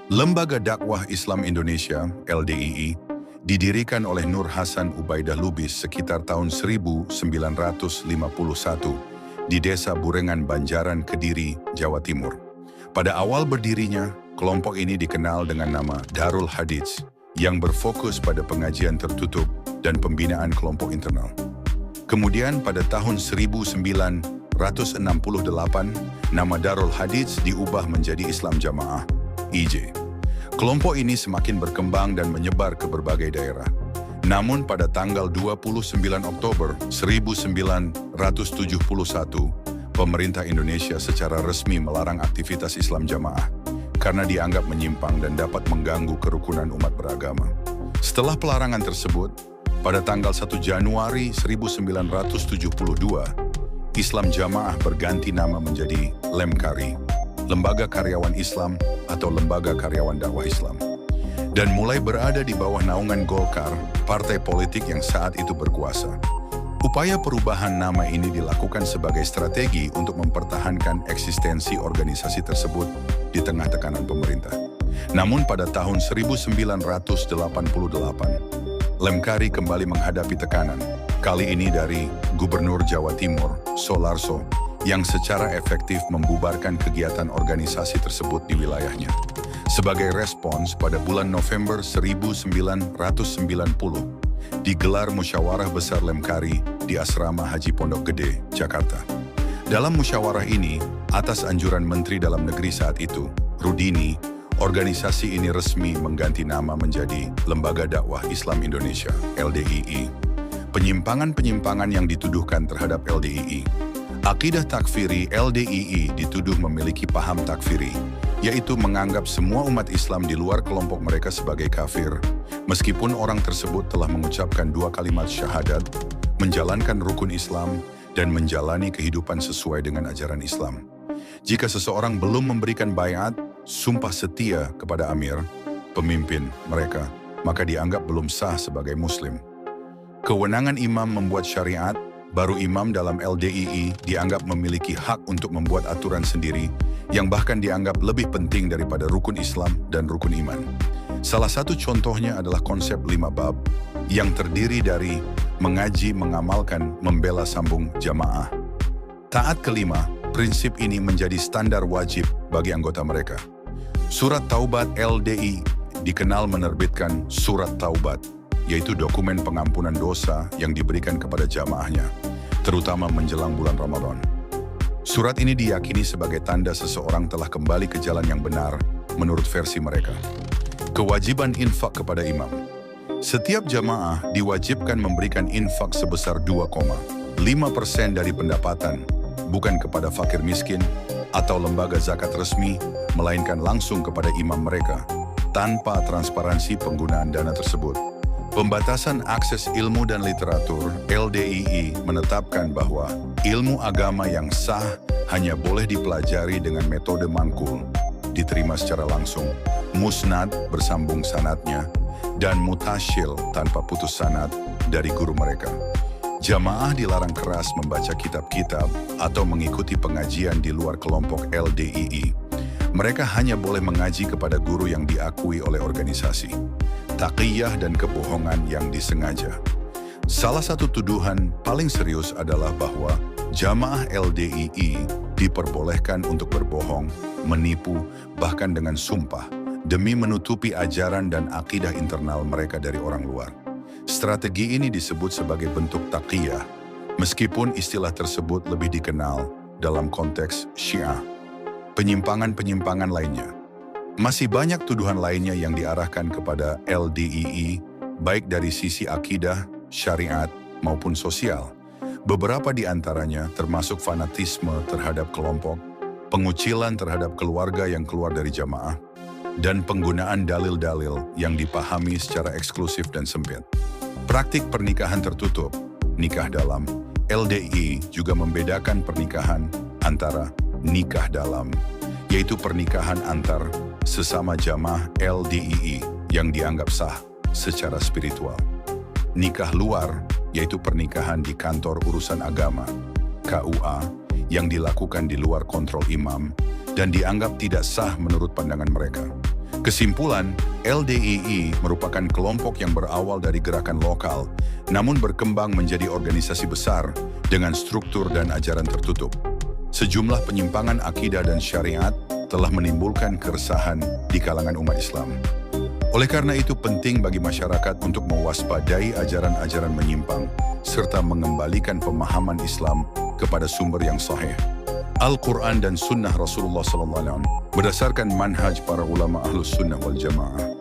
Lembaga Dakwah Islam Indonesia, LDII, didirikan oleh Nur Hasan Ubaidah Lubis sekitar tahun 1951 di Desa Burengan Banjaran, Kediri, Jawa Timur. Pada awal berdirinya, kelompok ini dikenal dengan nama Darul Hadits yang berfokus pada pengajian tertutup dan pembinaan kelompok internal. Kemudian pada tahun 1968, nama Darul Hadits diubah menjadi Islam Jamaah, IJ. Kelompok ini semakin berkembang dan menyebar ke berbagai daerah. Namun pada tanggal 29 Oktober 1971, pemerintah Indonesia secara resmi melarang aktivitas Islam Jamaah karena dianggap menyimpang dan dapat mengganggu kerukunan umat beragama. Setelah pelarangan tersebut, pada tanggal 1 Januari 1972, Islam Jamaah berganti nama menjadi Lemkari, Lembaga Karyawan Islam atau Lembaga Karyawan Dakwah Islam, dan mulai berada di bawah naungan Golkar, partai politik yang saat itu berkuasa. Upaya perubahan nama ini dilakukan sebagai strategi untuk mempertahankan eksistensi organisasi tersebut di tengah tekanan pemerintah. Namun pada tahun 1988, Lemkari kembali menghadapi tekanan, kali ini dari Gubernur Jawa Timur, Soelarso, yang secara efektif membubarkan kegiatan organisasi tersebut di wilayahnya. Sebagai respons, pada bulan November 1990, digelar musyawarah besar Lemkari di Asrama Haji Pondok Gede, Jakarta. Dalam musyawarah ini, atas anjuran Menteri Dalam Negeri saat itu, Rudini, organisasi ini resmi mengganti nama menjadi Lembaga Dakwah Islam Indonesia, LDII. Penyimpangan-penyimpangan yang dituduhkan terhadap LDII. Akidah takfiri LDII dituduh memiliki paham takfiri, yaitu menganggap semua umat Islam di luar kelompok mereka sebagai kafir, meskipun orang tersebut telah mengucapkan 2 kalimat syahadat, menjalankan rukun Islam, dan menjalani kehidupan sesuai dengan ajaran Islam. Jika seseorang belum memberikan baiat, sumpah setia kepada Amir, pemimpin mereka, maka dianggap belum sah sebagai Muslim. Kewenangan imam membuat syariat, baru imam dalam LDII dianggap memiliki hak untuk membuat aturan sendiri yang bahkan dianggap lebih penting daripada rukun Islam dan rukun iman. Salah satu contohnya adalah konsep 5 bab yang terdiri dari mengaji, mengamalkan, membela, sambung, jamaah. Taat kelima, prinsip ini menjadi standar wajib bagi anggota mereka. Surat Taubat LDI dikenal menerbitkan Surat Taubat, yaitu dokumen pengampunan dosa yang diberikan kepada jamaahnya, terutama menjelang bulan Ramadan. Surat ini diyakini sebagai tanda seseorang telah kembali ke jalan yang benar menurut versi mereka. Kewajiban infak kepada imam. Setiap jamaah diwajibkan memberikan infak sebesar 2,5% dari pendapatan, bukan kepada fakir miskin atau lembaga zakat resmi, melainkan langsung kepada imam mereka, tanpa transparansi penggunaan dana tersebut. Pembatasan akses ilmu dan literatur, LDII menetapkan bahwa ilmu agama yang sah hanya boleh dipelajari dengan metode mangkul, diterima secara langsung, musnad bersambung sanadnya, dan mutasyil tanpa putus sanad dari guru mereka. Jamaah dilarang keras membaca kitab-kitab atau mengikuti pengajian di luar kelompok LDII. Mereka hanya boleh mengaji kepada guru yang diakui oleh organisasi. Taqiyah dan kebohongan yang disengaja. Salah satu tuduhan paling serius adalah bahwa jamaah LDII diperbolehkan untuk berbohong, menipu, bahkan dengan sumpah, demi menutupi ajaran dan akidah internal mereka dari orang luar. Strategi ini disebut sebagai bentuk taqiyah, meskipun istilah tersebut lebih dikenal dalam konteks Syiah. Penyimpangan-penyimpangan lainnya. Masih banyak tuduhan lainnya yang diarahkan kepada LDII, baik dari sisi akidah, syariat, maupun sosial. Beberapa di antaranya termasuk fanatisme terhadap kelompok, pengucilan terhadap keluarga yang keluar dari jamaah, dan penggunaan dalil-dalil yang dipahami secara eksklusif dan sempit. Praktik pernikahan tertutup, nikah dalam, LDII juga membedakan pernikahan antara nikah dalam, yaitu pernikahan antar sesama jamaah LDII yang dianggap sah secara spiritual. Nikah luar, yaitu pernikahan di kantor urusan agama, KUA, yang dilakukan di luar kontrol imam dan dianggap tidak sah menurut pandangan mereka. Kesimpulan, LDII merupakan kelompok yang berawal dari gerakan lokal, namun berkembang menjadi organisasi besar dengan struktur dan ajaran tertutup. Sejumlah penyimpangan akidah dan syariat telah menimbulkan keresahan di kalangan umat Islam. Oleh karena itu penting bagi masyarakat untuk mewaspadai ajaran-ajaran menyimpang serta mengembalikan pemahaman Islam kepada sumber yang sahih. Al-Quran dan Sunnah Rasulullah SAW berdasarkan manhaj para ulama Ahlus Sunnah wal Jamaah.